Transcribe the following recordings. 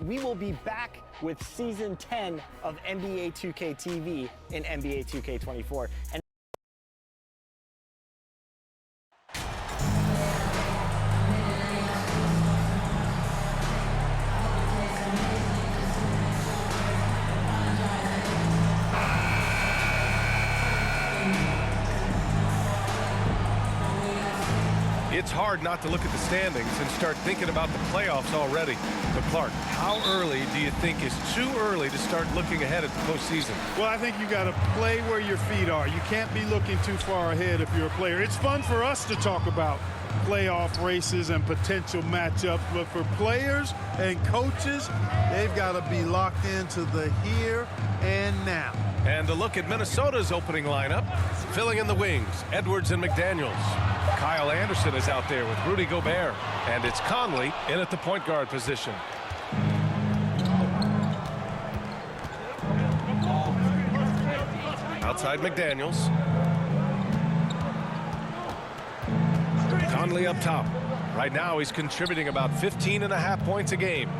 we will be back with Season 10 of NBA 2K TV in NBA 2K24. And it's hard not to look at the standings and start thinking about the playoffs already. But Clark, how early do you think is too early to start looking ahead at the postseason? Well, I think you got to play where your feet are. You can't be looking too far ahead if you're a player. It's fun for us to talk about playoff races and potential matchups, but for players and coaches, they've got to be locked into the here and now. And a look at Minnesota's opening lineup. Filling in the wings, Edwards and McDaniels. Kyle Anderson is out there with Rudy Gobert. And it's Conley in at the point guard position. Outside McDaniels. Conley up top. Right now he's contributing about 15.5 points a game.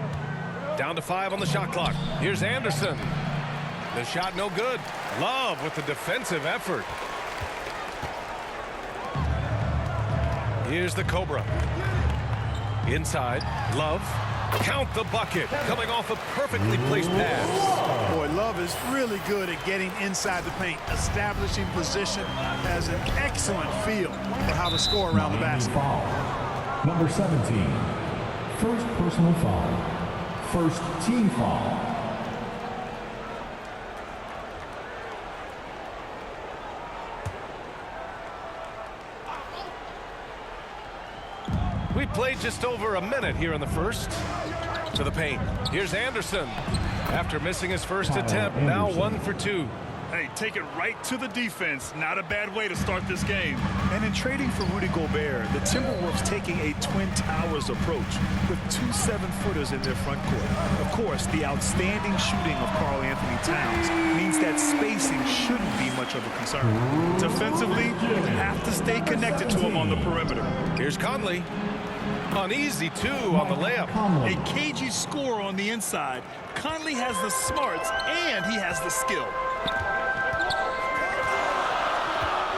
Down to 5 on the shot clock. Here's Anderson. The shot no good. Love with the defensive effort. Here's the Cobra. Inside, Love. Count the bucket. Coming off a perfectly placed pass. Boy, Love is really good at getting inside the paint, establishing position, has an excellent feel for how to score around the basket. Foul. Number 17. First personal foul. First team foul. We played just over a minute here in the first. To the paint. Here's Anderson. After missing his first attempt, now 1 for 2. Hey, take it right to the defense. Not a bad way to start this game. And in trading for Rudy Gobert, the Timberwolves taking a Twin Towers approach with 2 7-footers in their front court. Of course, the outstanding shooting of Karl Anthony Towns means that spacing shouldn't be much of a concern. Defensively, you have to stay connected to him on the perimeter. Here's Conley. Uneasy, too, on the layup. A cagey score on the inside. Conley has the smarts, and he has the skill.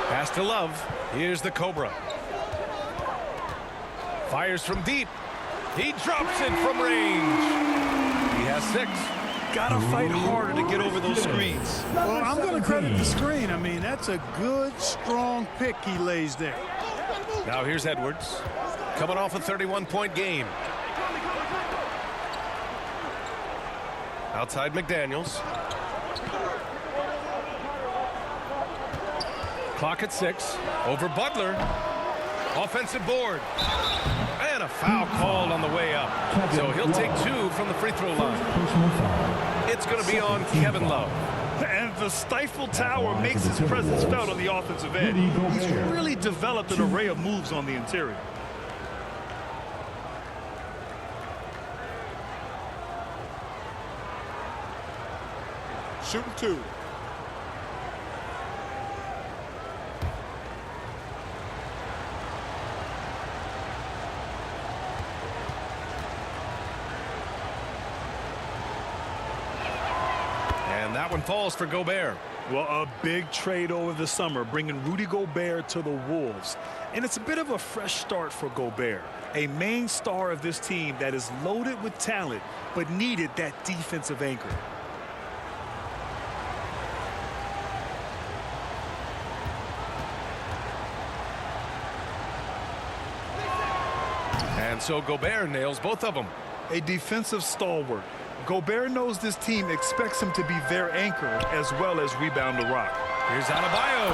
Pass to Love. Here's the Cobra. Fires from deep. He drops it from range. He has 6. Gotta fight harder to get over those screens. Well, I'm going to credit the screen. I mean, that's a good, strong pick he lays there. Now here's Edwards. Coming off a 31-point game. Outside McDaniels. Clock at 6. Over Butler. Offensive board. And a foul called on the way up. So he'll take 2 from the free throw line. It's going to be on Kevin Love. And the stifled tower makes his presence felt on the offensive end. He's really developed an array of moves on the interior. Shooting 2. And that one falls for Gobert. Well, a big trade over the summer, bringing Rudy Gobert to the Wolves. And it's a bit of a fresh start for Gobert, a main star of this team that is loaded with talent, but needed that defensive anchor. And so Gobert nails both of them. A defensive stalwart. Gobert knows this team expects him to be their anchor as well as rebound the rock. Here's Adebayo.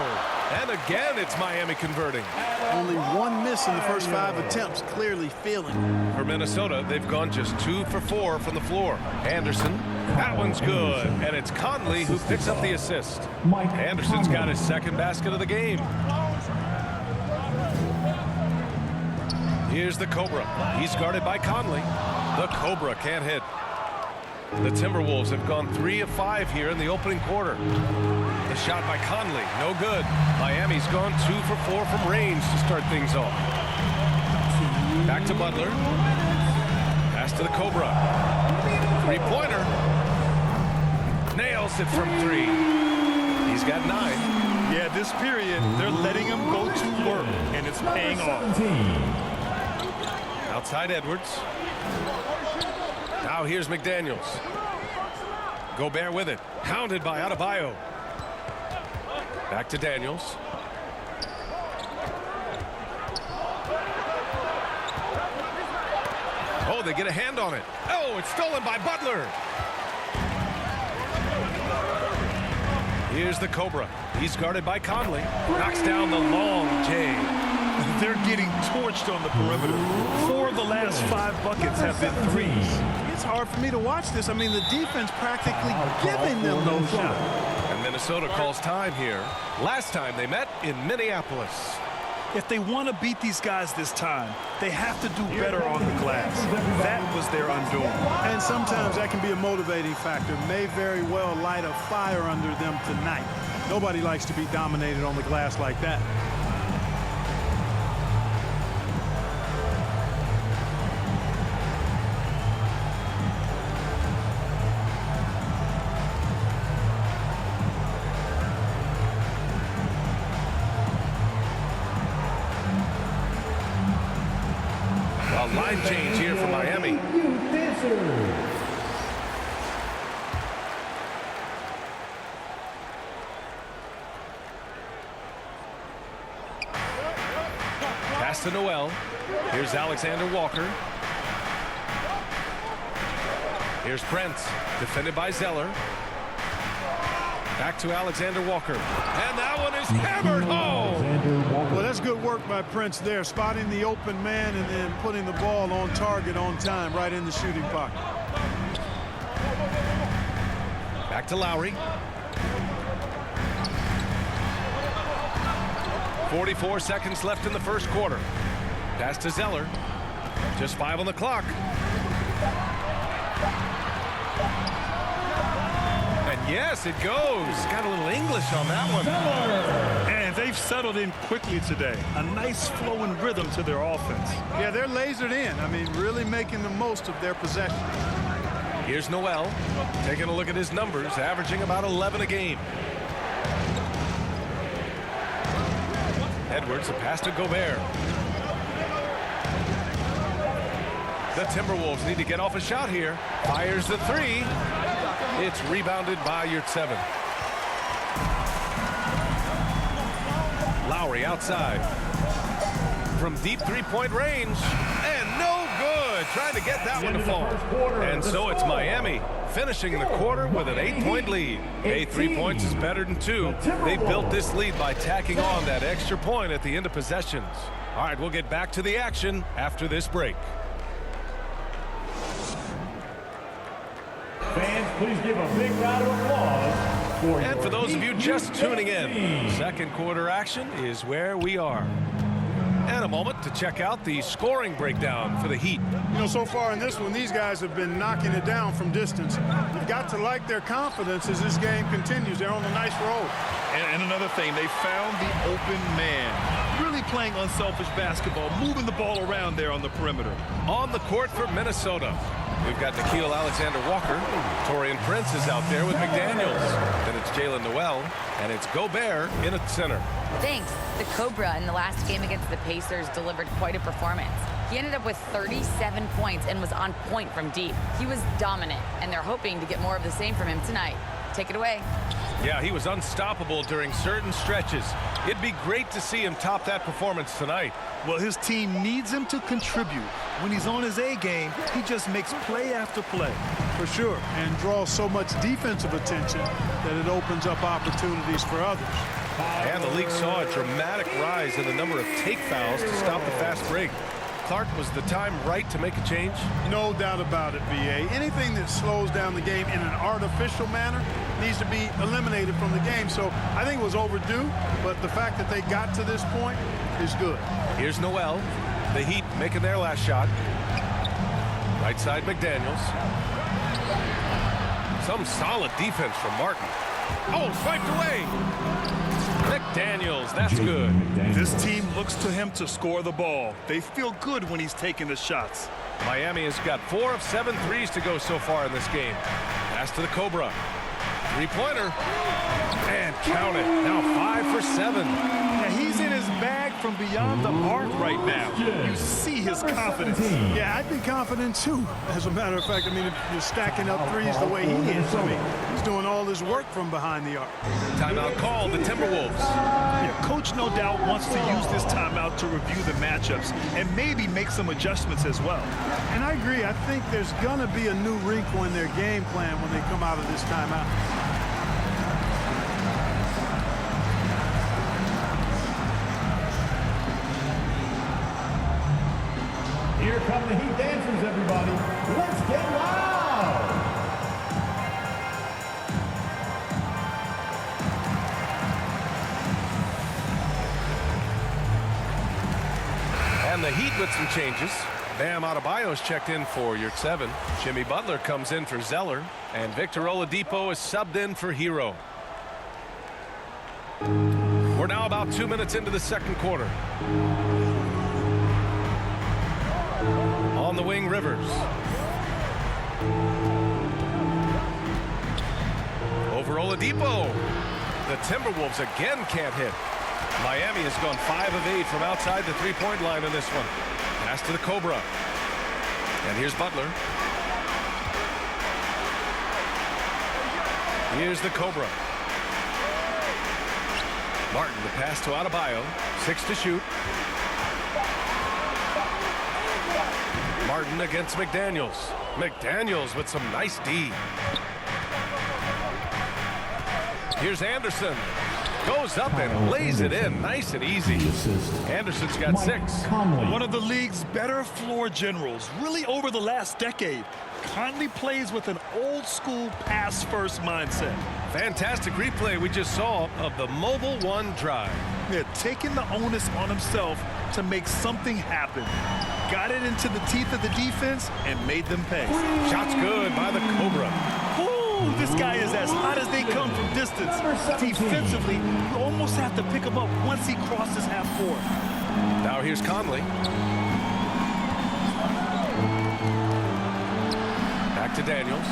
And again, it's Miami converting. Only 1 miss in the first 5 attempts, clearly failing. For Minnesota, they've gone just 2 for 4 from the floor. Anderson, that one's good. And it's Conley who picks up the assist. Anderson's got his 2nd basket of the game. Here's the Cobra. He's guarded by Conley. The Cobra can't hit. The Timberwolves have gone 3 of 5 here in the opening quarter. The shot by Conley, no good. Miami's gone 2 for 4 from range to start things off. Back to Butler. Pass to the Cobra. three-pointer. Nails it from 3. He's got 9. Yeah, this period, they're letting him go to work, and it's paying off. 17. Outside Edwards. Now here's McDaniels. Gobert with it. Hounded by Adebayo. Back to Daniels. Oh, they get a hand on it. Oh, it's stolen by Butler. Here's the Cobra. He's guarded by Conley. Knocks down the long J. They're getting torched on the perimeter. 4 of the last 5 buckets have been threes. It's hard for me to watch this. I mean, the defense practically giving them no shot. And Minnesota calls time here. Last time they met in Minneapolis. If they want to beat these guys this time, they have to do better on the glass. That was their undoing. And sometimes that can be a motivating factor. May very well light a fire under them tonight. Nobody likes to be dominated on the glass like that. Line change here for Miami. Pass to Noel. Here's Alexander Walker. Here's Prince, defended by Zeller. Back to Alexander Walker. And that one is hammered home. Well, that's good work by Prince there, spotting the open man and then putting the ball on target on time, right in the shooting pocket. Back to Lowry. 44 seconds left in the first quarter. Pass to Zeller. Just 5 on the clock. And yes, it goes. Got a little English on that one. And they've settled in quickly today. A nice flowing rhythm to their offense. Yeah, they're lasered in. I mean, really making the most of their possession. Here's Noel, taking a look at his numbers, averaging about 11 a game. Edwards, a pass to Gobert. The Timberwolves need to get off a shot here. Fires the 3. It's rebounded by Yurtseven. Lowry outside. From deep three-point range. And no good. Trying to get that one to fall. And so it's Miami finishing the quarter with an 8-point lead. 3 points is better than 2. They built this lead by tacking on that extra point at the end of possessions. All right, we'll get back to the action after this break. Fans, please give a big round of applause for And for those of you just tuning in, second quarter action is where we are. And a moment to check out the scoring breakdown for the Heat. You know, so far in this one, these guys have been knocking it down from distance. You've got to like their confidence as this game continues. They're on a nice roll. And another thing, they found the open man. Really playing unselfish basketball, moving the ball around there on the perimeter. On the court for Minnesota, we've got Nickeil Alexander-Walker. Taurean Prince is out there with McDaniels. Then it's Jalen Noel, and it's Gobert in at center. Thanks. The Cobra in the last game against the Pacers delivered quite a performance. He ended up with 37 points and was on point from deep. He was dominant, and they're hoping to get more of the same from him tonight. Take it away. Yeah, he was unstoppable during certain stretches. It'd be great to see him top that performance tonight. Well, his team needs him to contribute. When he's on his A game, he just makes play after play. For sure, and draws so much defensive attention that it opens up opportunities for others. And the league saw a dramatic rise in the number of take fouls to stop the fast break. Clark, was the time right to make a change? No doubt about it, B.A. Anything that slows down the game in an artificial manner needs to be eliminated from the game. So I think it was overdue, but the fact that they got to this point is good. Here's Noel. The Heat making their last shot. Right side McDaniels. Some solid defense from Martin. Oh, swiped away. McDaniels, that's good. This team looks to him to score the ball. They feel good when he's taking the shots. Miami has got 4 of 7 threes to go so far in this game. Pass to the Cobra. Three-pointer. And count it. Now 5 for 7. Yeah, he's in his bag from beyond the arc right now. You see his confidence. Yeah, I'd be confident too. As a matter of fact, I mean, if you're stacking up threes the way he is, I mean, he's doing all his work from behind the arc. Timeout called, the Timberwolves. Yeah, Coach no doubt wants to use this timeout to review the matchups and maybe make some adjustments as well. And I agree. I think there's going to be a new wrinkle in their game plan when they come out of this timeout. Here come the Heat dancers, everybody. Let's get loud! And the Heat with some changes. Bam Adebayo's checked in for your 7. Jimmy Butler comes in for Zeller. And Victor Oladipo is subbed in for Hero. We're now about 2 minutes into the second quarter. On the wing, Rivers. Over Oladipo. The Timberwolves again can't hit. Miami has gone 5 of 8 from outside the three-point line in this one. Pass to the Cobra. And here's Butler. Here's the Cobra. Martin, the pass to Adebayo. 6 to shoot. Martin against McDaniels. McDaniels with some nice D. Here's Anderson. Goes up and lays it in nice and easy. Anderson's got 6. One of the league's better floor generals, really over the last decade. Conley plays with an old-school pass-first mindset. Fantastic replay we just saw of the Mobile One drive. Yeah, taking the onus on himself to make something happen. Got it into the teeth of the defense and made them pay. Shot's good by the Cobra. Ooh, this guy is as hot as they come from distance. Defensively, you almost have to pick him up once he crosses half court. Now here's Conley. Back to Daniels.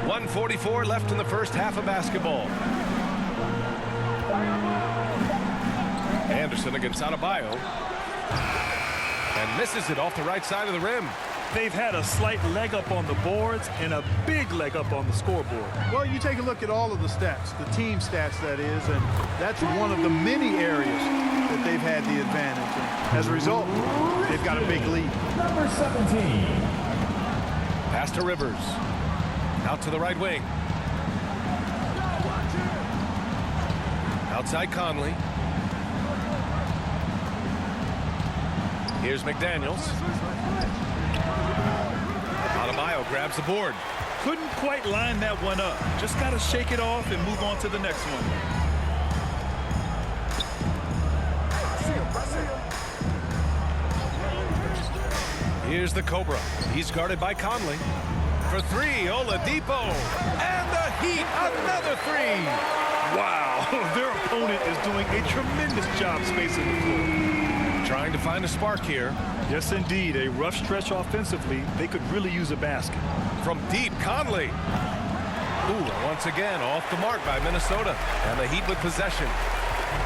1:44 left in the first half of basketball. Anderson against Adebayo. And misses it off the right side of the rim. They've had a slight leg up on the boards and a big leg up on the scoreboard. Well, you take a look at all of the stats, the team stats that is, and that's one of the many areas that they've had the advantage. And as a result, they've got a big lead. Number 17. Pass to Rivers. Out to the right wing. Outside Conley. Here's McDaniels. Adebayo grabs the board. Couldn't quite line that one up. Just got to shake it off and move on to the next one. Here's the Cobra. He's guarded by Conley. For 3, Oladipo. And the Heat, another 3. Wow, their opponent is doing a tremendous job spacing the floor. Trying to find a spark here. Yes, indeed. A rough stretch offensively. They could really use a basket. From deep, Conley. Ooh, once again, off the mark by Minnesota. And the Heat with possession.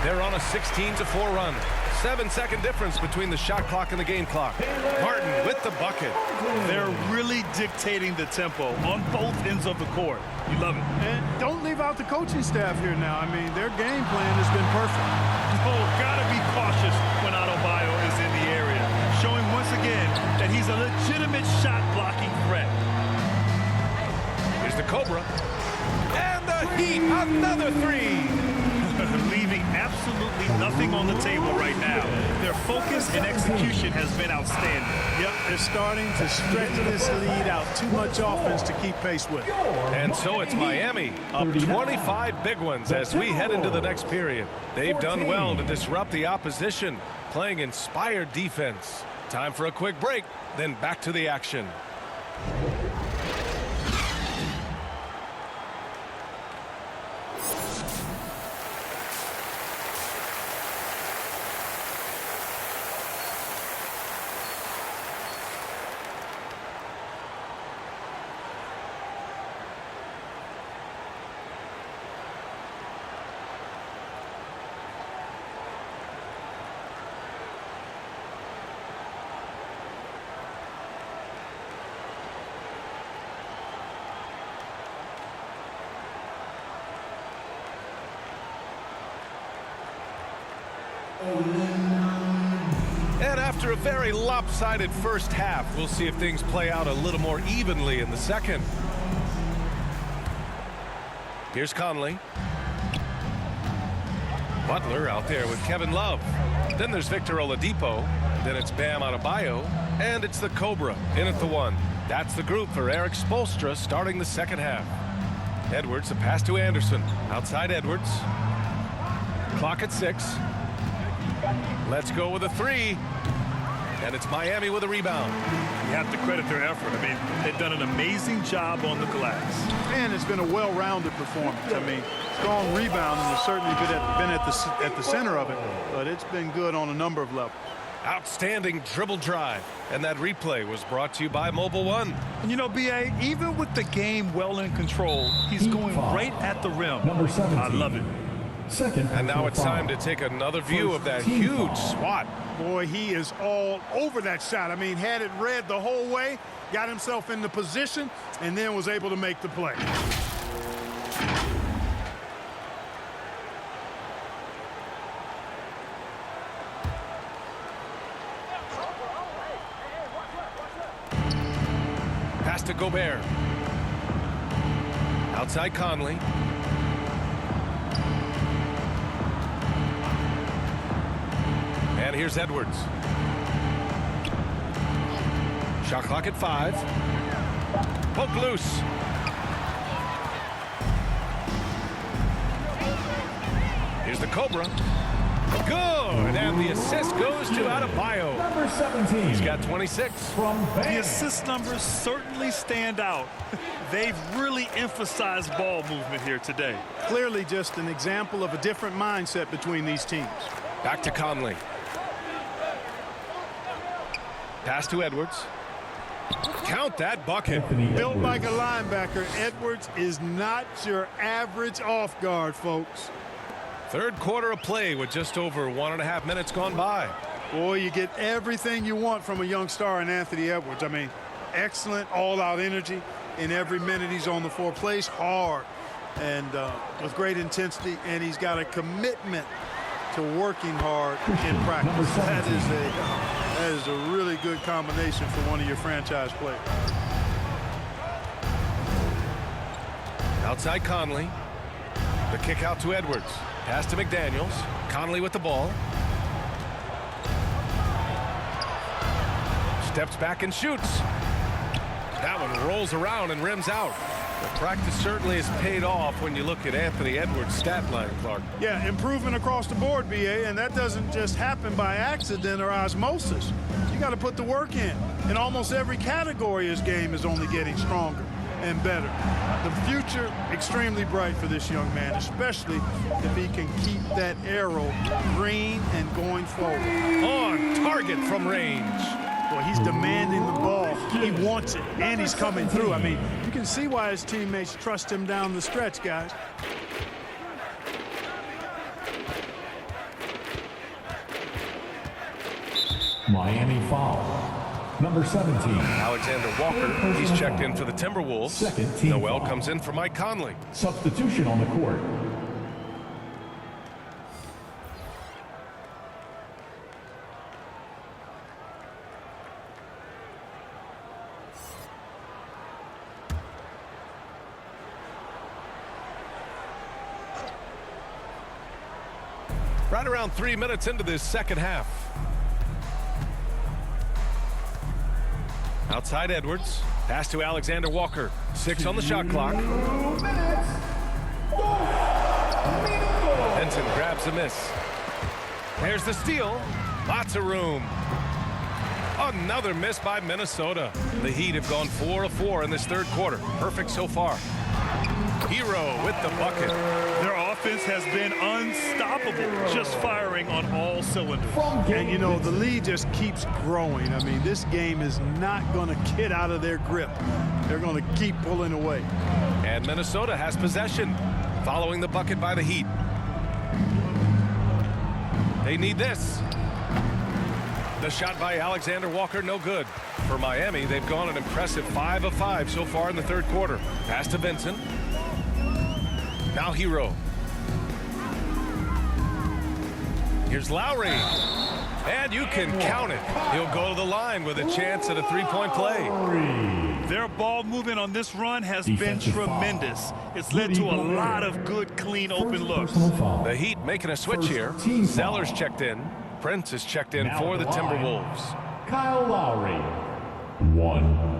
They're on a 16-4 run. 7-second difference between the shot clock and the game clock. Martin with the bucket. They're really dictating the tempo on both ends of the court. You love it. And don't leave out the coaching staff here now. I mean, their game plan has been perfect. Oh, gotta be cautious when Adebayo is in the area. Showing once again that he's a legitimate shot-blocking threat. Here's the Cobra. And the Heat, another 3. Leaving absolutely nothing on the table right now. Their focus and execution has been outstanding. Yep, they're starting to stretch this lead out. Too much offense to keep pace with. And so it's Miami up 25 big ones as we head into the next period. They've done well to disrupt the opposition, playing inspired defense. Time for a quick break, then back to the action. And after a very lopsided first half, we'll see if things play out a little more evenly in the second. Here's Conley. Butler out there with Kevin Love. Then there's Victor Oladipo. Then it's Bam Adebayo. And it's the Cobra in at the one. That's the group for Eric Spoelstra starting the second half. Edwards, a pass to Anderson. Outside Edwards. Clock at 6. Let's go with a 3. And it's Miami with a rebound. You have to credit their effort. I mean, they've done an amazing job on the glass. And it's been a well-rounded performance. I mean, strong rebounding has certainly been at the center of it, but it's been good on a number of levels. Outstanding dribble drive. And that replay was brought to you by Mobile One. And you know, B.A., even with the game well in control, he's going right at the rim. Number 17. I love it. Second. And now it's time to take another view of that huge swat. Boy, he is all over that shot. I mean, had it read the whole way, got himself in the position, and then was able to make the play. Pass to Gobert. Outside Conley. And here's Edwards. Shot clock at 5. Poke loose. Here's the Cobra. Good. And the assist goes to Adebayo. Number 17. He's got 26. From The Bam. assist numbers certainly stand out. They've really emphasized ball movement here today. Clearly just an example of a different mindset between these teams. Back to Conley. Pass to Edwards. Count that bucket. Anthony Built Edwards. like a linebacker, Edwards is not your average off guard, folks. Third quarter of play with just over 1.5 minutes gone by. Boy, you get everything you want from a young star in Anthony Edwards. I mean, excellent all-out energy in every minute he's on the floor. Plays hard and with great intensity, and he's got a commitment to working hard in practice. That is a really good combination for one of your franchise players. Outside Conley. The kick out to Edwards. Pass to McDaniels. Conley with the ball. Steps back and shoots. That one rolls around and rims out. The practice certainly has paid off when you look at Anthony Edwards' stat line, Clark. Yeah, improvement across the board, BA, and that doesn't just happen by accident or osmosis. You got to put the work in. In almost every category, his game is only getting stronger and better. The future, extremely bright for this young man, especially if he can keep that arrow green and going forward. On target from range. Well, he's demanding the ball. He wants it, and he's coming through. I mean, you can see why his teammates trust him down the stretch, guys. Miami foul. Number 17. Alexander Walker, he's checked in for the Timberwolves. Second team Noel foul. comes in for Mike Conley. Substitution on the court. Right around 3 minutes into this second half. Outside Edwards. Pass to Alexander Walker. 6 on the shot clock. Benson grabs the miss. There's the steal. Lots of room. Another miss by Minnesota. The Heat have gone 4 of 4 in this third quarter. Perfect so far. Hero with the bucket. Their offense has been unstoppable, just firing on all cylinders. And, you know, the lead just keeps growing. I mean, this game is not going to get out of their grip. They're going to keep pulling away. And Minnesota has possession following the bucket by the Heat. They need this. The shot by Alexander Walker, no good. For Miami, they've gone an impressive 5 of 5 so far in the third quarter. Pass to Vincent. Now Hero. Here's Lowry. And you can count it. He'll go to the line with a chance at a three-point play. Their ball movement on this run has been tremendous. It's led to a lot of good, clean, open looks. The Heat making a switch here. Zeller's checked in. Prince is checked in for the Timberwolves. Kyle Lowry. 1.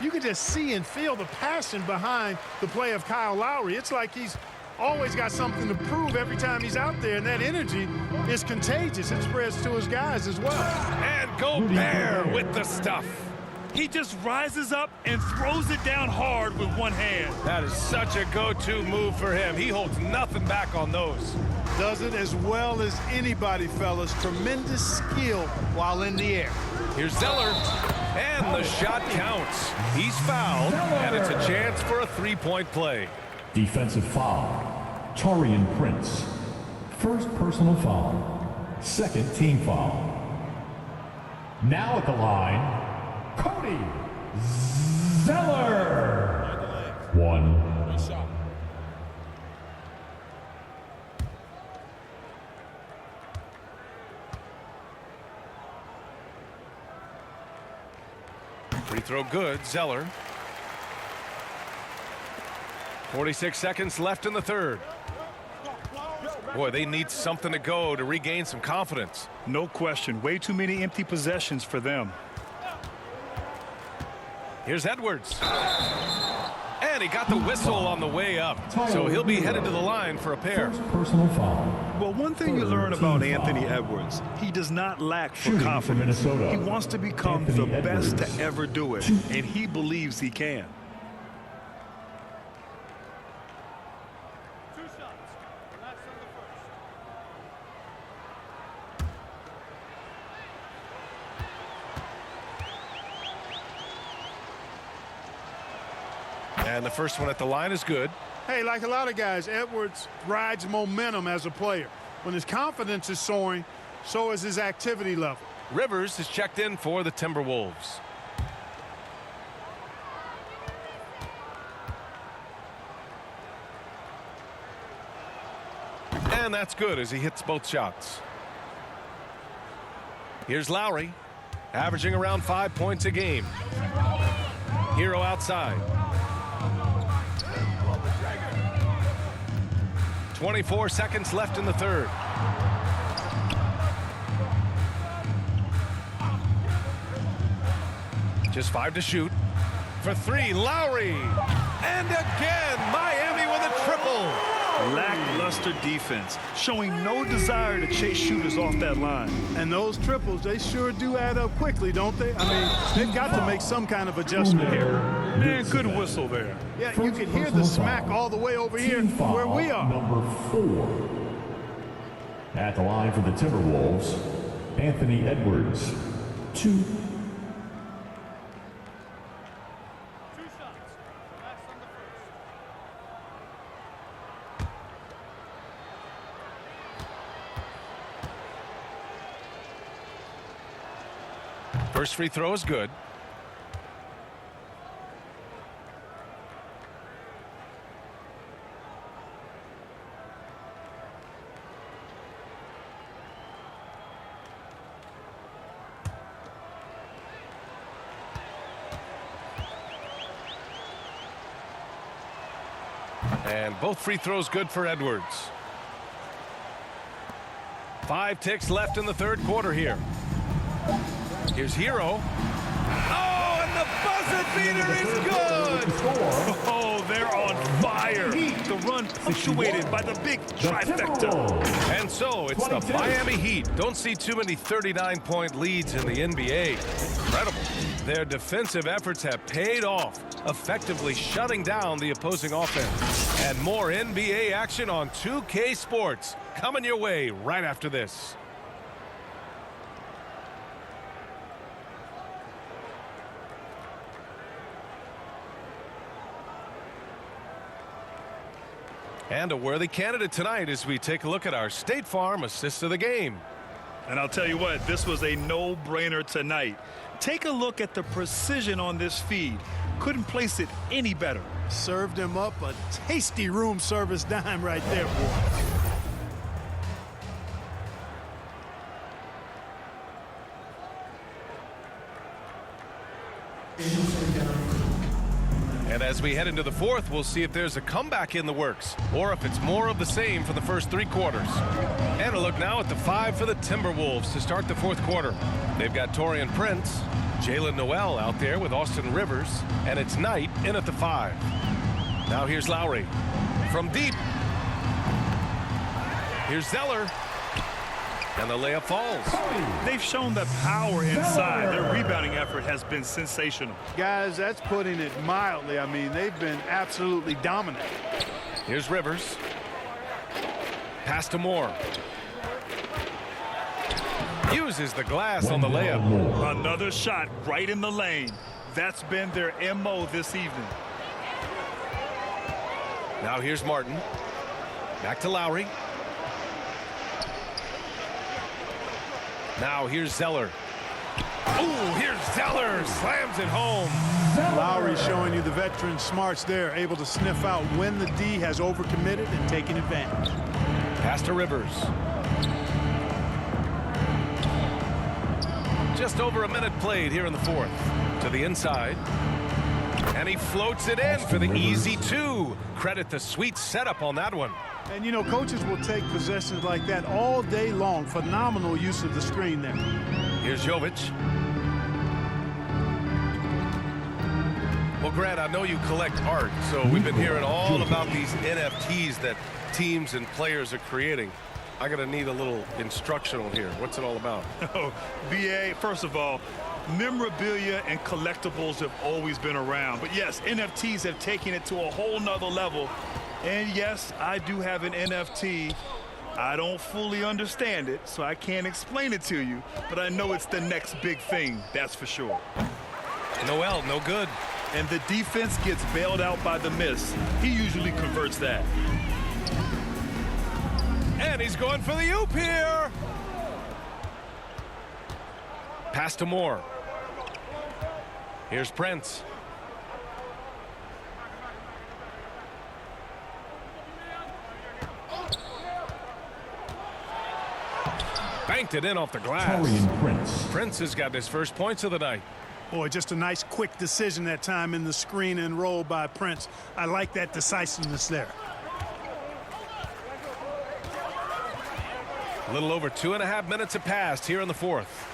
You can just see and feel the passion behind the play of Kyle Lowry. It's like he's always got something to prove every time he's out there, and that energy is contagious. It spreads to his guys as well. And Gobert with the stuff. He just rises up and throws it down hard with one hand. That is such a go-to move for him. He holds nothing back on those. Does it as well as anybody, fellas. Tremendous skill while in the air. Here's Zeller, and the shot counts. He's fouled, and it's a chance for a three-point play. Defensive foul. Taurean Prince. First personal foul. Second team foul. Now at the line, Cody Zeller. 1. Free throw good, Zeller. 46 seconds left in the third. Boy, they need something to go to regain some confidence. No question. Way too many empty possessions for them. Here's Edwards. And he got the whistle on the way up. So he'll be headed to the line for a pair. First personal foul. Well, one thing you learn about Anthony Edwards, he does not lack for Shooting confidence. for Minnesota, He wants to become Anthony the best Edwards. to ever do it, and he believes he can. And the first one at the line is good. Hey, like a lot of guys, Edwards rides momentum as a player. When his confidence is soaring, so is his activity level. Rivers is checked in for the Timberwolves. And that's good as he hits both shots. Here's Lowry, averaging around 5 points a game. Hero outside. 24 seconds left in the third. Just 5 to shoot. For 3, Lowry. And again, Miami with a triple. Lackluster defense, showing no desire to chase shooters off that line. And those triples, they sure do add up quickly, don't they? I mean, they've got to make some kind of adjustment here. Man, good whistle there. Yeah, you can hear the smack all the way over here where we are. Number 4. At the line for the Timberwolves, Anthony Edwards. 2. First free throw is good. And both free throws good for Edwards. 5 ticks left in the third quarter here. Here's Hero. Oh, and the buzzer beater is good! Oh, they're on fire. The run punctuated by the big trifecta. And so it's the Miami Heat. Don't see too many 39-point leads in the NBA. Incredible. Their defensive efforts have paid off, effectively shutting down the opposing offense. And more NBA action on 2K Sports coming your way right after this. And a worthy candidate tonight as we take a look at our State Farm assist of the game. And I'll tell you what, this was a no-brainer tonight. Take a look at the precision on this feed. Couldn't place it any better. Served him up a tasty room service dime right there, boy. And as we head into the fourth, we'll see if there's a comeback in the works or if it's more of the same for the first 3 quarters. And a look now at the 5 for the Timberwolves to start the fourth quarter. They've got Taurean Prince, Jalen Noel out there with Austin Rivers, and it's Knight in at the 5. Now here's Lowry from deep. Here's Zeller. And the layup falls. They've shown the power inside. Their rebounding effort has been sensational. Guys, that's putting it mildly. I mean, they've been absolutely dominant. Here's Rivers. Pass to Moore. Uses the glass on the layup. Another shot right in the lane. That's been their MO this evening. Now here's Martin. Back to Lowry. Now here's Zeller. Oh, here's Zeller. Slams it home. Lowry showing you the veteran smarts there, able to sniff out when the D has overcommitted and taken advantage. Pass to Rivers. Just over a minute played here in the fourth. To the inside. And he floats it in for the easy 2. Credit the sweet setup on that one. And, you know, coaches will take possessions like that all day long. Phenomenal use of the screen there. Here's Jovic. Well, Grant, I know you collect art, so we've been hearing all about these NFTs that teams and players are creating. I'm going to need a little instructional here. What's it all about? Oh, BA, first of all, memorabilia and collectibles have always been around. But yes, NFTs have taken it to a whole nother level. And yes, I do have an NFT. I don't fully understand it, so I can't explain it to you. But I know it's the next big thing, that's for sure. Noel, no good. And the defense gets bailed out by the miss. He usually converts that. And he's going for the oop here. Pass to Moore. Here's Prince. Banked it in off the glass. Prince has got his first points of the night. Boy, just a nice quick decision that time in the screen and roll by Prince. I like that decisiveness there. A little over 2.5 minutes have passed here in the fourth.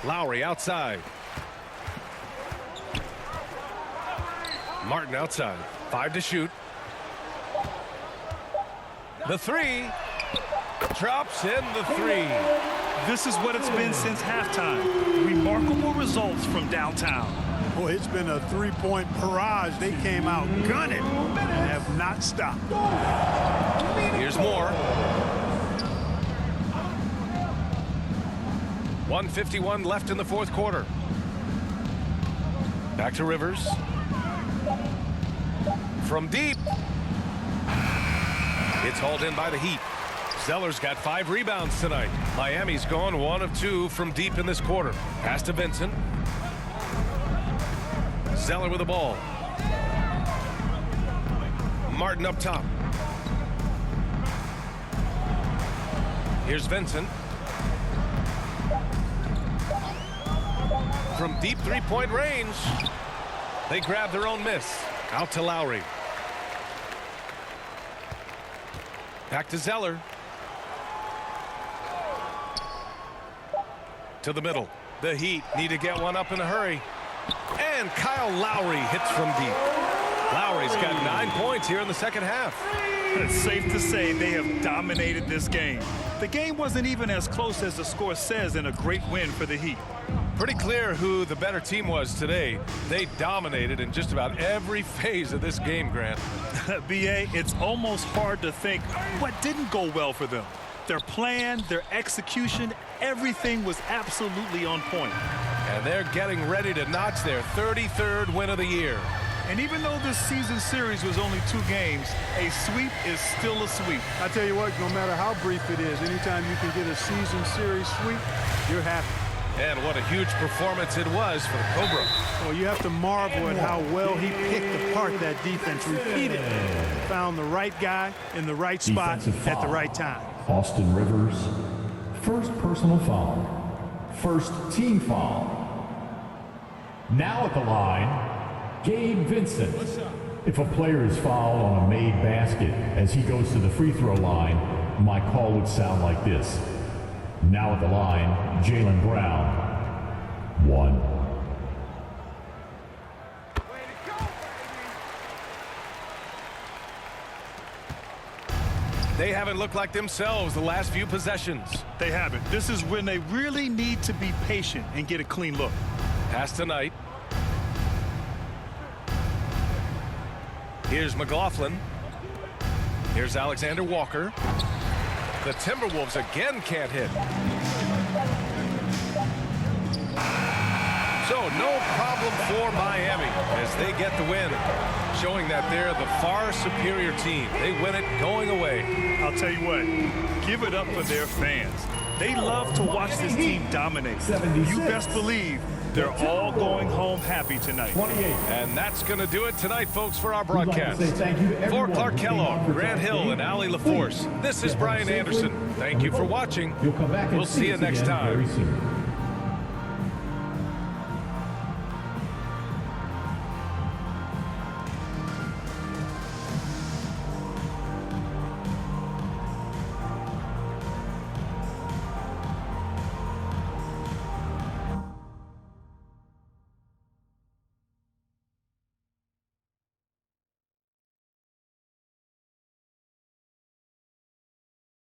Lowry outside. Martin outside. 5 to shoot. The 3. Drops in the 3. This is what it's been since halftime. Remarkable results from downtown. Boy, it's been a three-point barrage. They came out gunning and have not stopped. Here's Moore. 1:51 left in the fourth quarter. Back to Rivers. From deep. It's hauled in by the Heat. Zeller's got 5 rebounds tonight. Miami's gone 1 of 2 from deep in this quarter. Pass to Vincent. Zeller with the ball. Martin up top. Here's Vincent. From deep three-point range. They grab their own miss. Out to Lowry. Back to Zeller. To the middle. The Heat need to get one up in a hurry. And Kyle Lowry hits from deep. Lowry's got 9 points here in the second half. It's safe to say they have dominated this game. The game wasn't even as close as the score says in a great win for the Heat. Pretty clear who the better team was today. They dominated in just about every phase of this game, Grant. BA, it's almost hard to think what didn't go well for them. Their plan, their execution, everything was absolutely on point. And they're getting ready to notch their 33rd win of the year. And even though this season series was only 2 games, a sweep is still a sweep. I tell you what, no matter how brief it is, anytime you can get a season series sweep, you're happy. And what a huge performance it was for the Cobra. Well, you have to marvel at how well he picked apart that defense repeatedly. Found the right guy in the right spot at the right time. Austin Rivers, first personal foul. First team foul. Now at the line, Gabe Vincent. If a player is fouled on a made basket as he goes to the free throw line, my call would sound like this. Now at the line, Jaylen Brown. 1. They haven't looked like themselves the last few possessions. They haven't. This is when they really need to be patient and get a clean look. Pass tonight. Here's McLaughlin. Here's Alexander Walker. The Timberwolves again can't hit. So no problem for Miami as they get the win, showing that they're the far superior team. They win it going away. I'll tell you what, give it up for their fans. They love to watch this team dominate. You best believe they're all going home happy tonight. And that's going to do it tonight, folks, for our broadcast. For Clark Kellogg, Grant Hill, and Allie LaForce, this is Brian Anderson. Thank you for watching. We'll see you next time.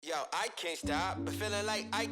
Yo, I can't stop, but feeling like I